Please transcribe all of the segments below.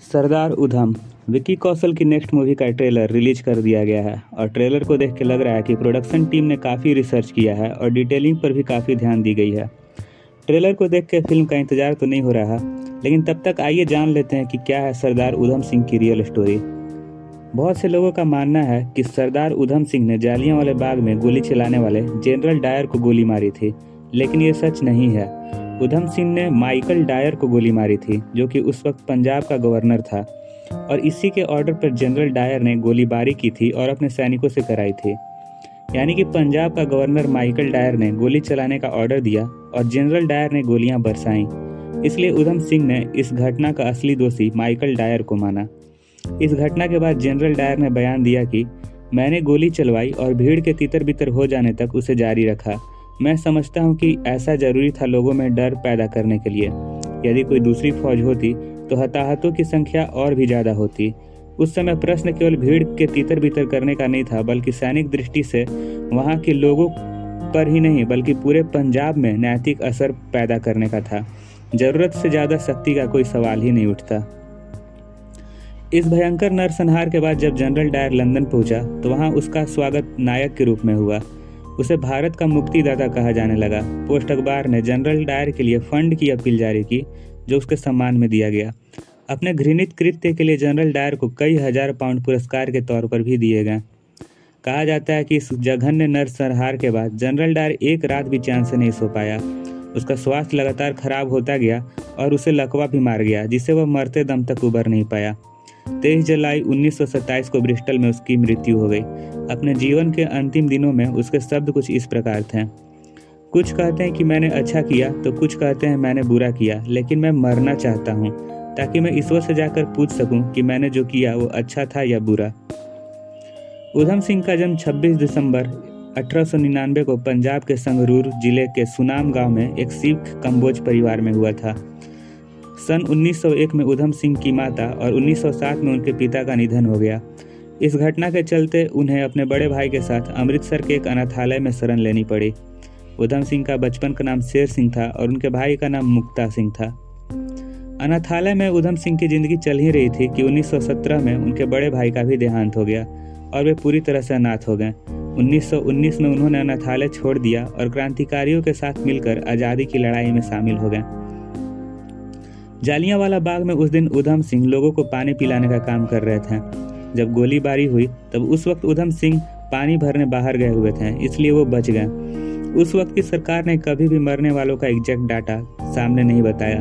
सरदार उधम। विकी कौशल की next movie का trailer release कर दिया गया है और ट्रेलर को देख के लग रहा है कि प्रोडक्शन टीम ने काफ़ी रिसर्च किया है और डिटेलिंग पर भी काफ़ी ध्यान दी गई है। ट्रेलर को देख के फिल्म का इंतजार तो नहीं हो रहा, लेकिन तब तक आइए जान लेते हैं कि क्या है सरदार उधम सिंह की रियल स्टोरी। बहुत से लोगों का मानना है कि सरदार उधम सिंह ने जालियांवाला बाग में गोली चलाने वाले जनरल डायर को गोली मारी थी, लेकिन ये सच नहीं है। उधम सिंह ने माइकल डायर को गोली मारी थी, जो कि उस वक्त पंजाब का गवर्नर था, और इसी के ऑर्डर पर जनरल डायर ने गोलीबारी की थी और अपने सैनिकों से कराई थी। यानी कि पंजाब का गवर्नर माइकल डायर ने गोली चलाने का ऑर्डर दिया और जनरल डायर ने गोलियां बरसाईं। इसलिए उधम सिंह ने इस घटना का असली दोषी माइकल डायर को माना। इस घटना के बाद जनरल डायर ने बयान दिया कि मैंने गोली चलवाई और भीड़ के तितर बितर हो जाने तक उसे जारी रखा। मैं समझता हूं कि ऐसा जरूरी था लोगों में डर पैदा करने के लिए। यदि कोई दूसरी फौज होती तो हताहतों की संख्या और भी ज्यादा होती। उस समय प्रश्न केवल भीड़ के तितर बितर करने का नहीं था, बल्कि सैनिक दृष्टि से वहां के लोगों पर ही नहीं बल्कि पूरे पंजाब में नैतिक असर पैदा करने का था। जरूरत से ज्यादा शक्ति का कोई सवाल ही नहीं उठता। इस भयंकर नरसंहार के बाद जब जनरल डायर लंदन पहुंचा तो वहां उसका स्वागत नायक के रूप में हुआ। उसे भारत का मुक्तिदाता कहा जाने लगा। पोस्ट अखबार ने जनरल डायर के लिए फंड की अपील जारी की, जो उसके सम्मान में दिया गया। अपने घृणित कृत्य के लिए जनरल डायर को कई हजार पाउंड पुरस्कार के तौर पर भी दिए गए। कहा जाता है कि इस जघन्य नरसंहार के बाद जनरल डायर एक रात भी चैन से नहीं सो पाया। उसका स्वास्थ्य लगातार खराब होता गया और उसे लकवा भी मार गया, जिससे वह मरते दम तक उबर नहीं पाया। 23 जुलाई 1927 को ब्रिस्टल में उसकी मृत्यु हो गई। अपने जीवन के अंतिम दिनों में उसके शब्द कुछ इस प्रकार थे। कुछ कहते हैं कि मैंने अच्छा किया तो कुछ कहते हैं मैंने बुरा किया, लेकिन मैं मरना चाहता हूँ ताकि मैं ईश्वर से जाकर पूछ सकूं कि मैंने जो किया वो अच्छा था या बुरा। उधम सिंह का जन्म 26 दिसंबर 1899 को पंजाब के संगरूर जिले के सुनाम गांव में एक सिख कंबोज परिवार में हुआ था। सन 1901 में उधम सिंह की माता और 1907 में उनके पिता का निधन हो गया। इस घटना के चलते उन्हें अपने बड़े भाई के साथ अमृतसर के एक अनाथालय में शरण लेनी पड़ी। उधम सिंह का बचपन का नाम शेर सिंह था और उनके भाई का नाम मुक्ता सिंह था। अनाथालय में उधम सिंह की जिंदगी चल ही रही थी कि 1917 में उनके बड़े भाई का भी देहांत हो गया और वे पूरी तरह से अनाथ हो गए। 1919 में उन्होंने अनाथालय छोड़ दिया और क्रांतिकारियों के साथ मिलकर आज़ादी की लड़ाई में शामिल हो गए। जालियांवाला बाग में उस दिन उधम सिंह लोगों को पानी पिलाने का काम कर रहे थे। जब गोलीबारी हुई तब उस वक्त उधम सिंह पानी भरने बाहर गए हुए थे, इसलिए वो बच गए। उस वक्त की सरकार ने कभी भी मरने वालों का एग्जैक्ट डाटा सामने नहीं बताया।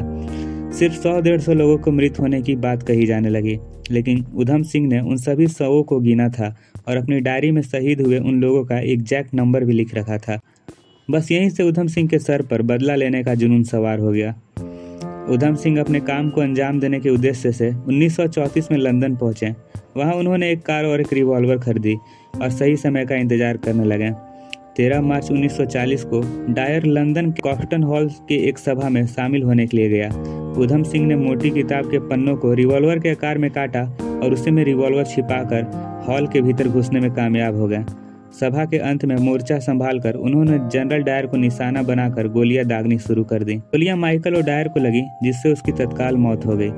सिर्फ 100-150 लोगों को मृत होने की बात कही जाने लगी, लेकिन उधम सिंह ने उन सभी 100 को गिना था और अपनी डायरी में शहीद हुए उन लोगों का एग्जैक्ट नंबर भी लिख रखा था। बस यहीं से उधम सिंह के सर पर बदला लेने का जुनून सवार हो गया। उधम सिंह अपने काम को अंजाम देने के उद्देश्य से 1934 में लंदन पहुंचे। वहां उन्होंने एक कार और एक रिवॉल्वर खरीदी और सही समय का इंतजार करने लगे। 13 मार्च 1940 को डायर लंदन के कॉस्टन हॉल के एक सभा में शामिल होने के लिए गया। उधम सिंह ने मोटी किताब के पन्नों को रिवॉल्वर के आकार में काटा और उसी में रिवॉल्वर छिपाकर हॉल के भीतर घुसने में कामयाब हो गए। सभा के अंत में मोर्चा संभालकर उन्होंने जनरल डायर को निशाना बनाकर गोलियां दागनी शुरू कर दी। गोलियां माइकल और डायर को लगी, जिससे उसकी तत्काल मौत हो गई।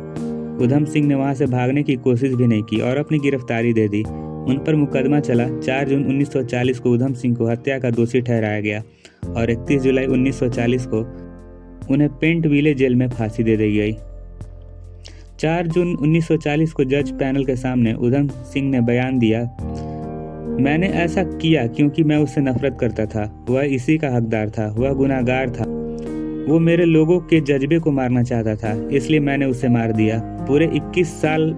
उधम सिंह ने वहां से भागने की कोशिश भी नहीं की और अपनी गिरफ्तारी दे दी। उन पर मुकदमा चला। 4 जून 1940 को उधम सिंह को हत्या का दोषी ठहराया गया और 31 जुलाई 1940 को उन्हें पेंट विले जेल में फांसी दे दी गई। 4 जून 1940 को जज पैनल के सामने उधम सिंह ने बयान दिया, मैंने ऐसा किया क्योंकि मैं उससे नफरत करता था। वह इसी का हकदार था, वह गुनाहगार था। वो मेरे लोगों के जज्बे को मारना चाहता था, इसलिए मैंने उसे मार दिया। पूरे 21 साल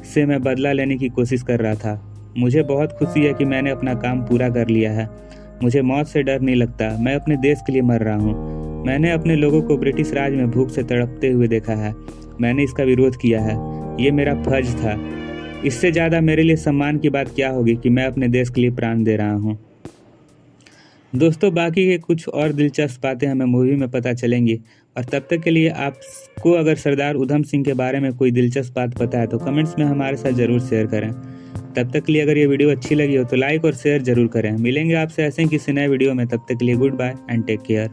से मैं बदला लेने की कोशिश कर रहा था। मुझे बहुत खुशी है कि मैंने अपना काम पूरा कर लिया है। मुझे मौत से डर नहीं लगता। मैं अपने देश के लिए मर रहा हूँ। मैंने अपने लोगों को ब्रिटिश राज में भूख से तड़पते हुए देखा है। मैंने इसका विरोध किया है। ये मेरा फर्ज था। इससे ज्यादा मेरे लिए सम्मान की बात क्या होगी कि मैं अपने देश के लिए प्राण दे रहा हूँ। दोस्तों, बाकी के कुछ और दिलचस्प बातें हमें मूवी में पता चलेंगी, और तब तक के लिए आपको अगर सरदार उधम सिंह के बारे में कोई दिलचस्प बात पता है तो कमेंट्स में हमारे साथ जरूर शेयर करें। तब तक के लिए अगर ये वीडियो अच्छी लगी हो तो लाइक और शेयर जरूर करें। मिलेंगे आपसे ऐसे ही किसी नए वीडियो में। तब तक के लिए goodbye and take care.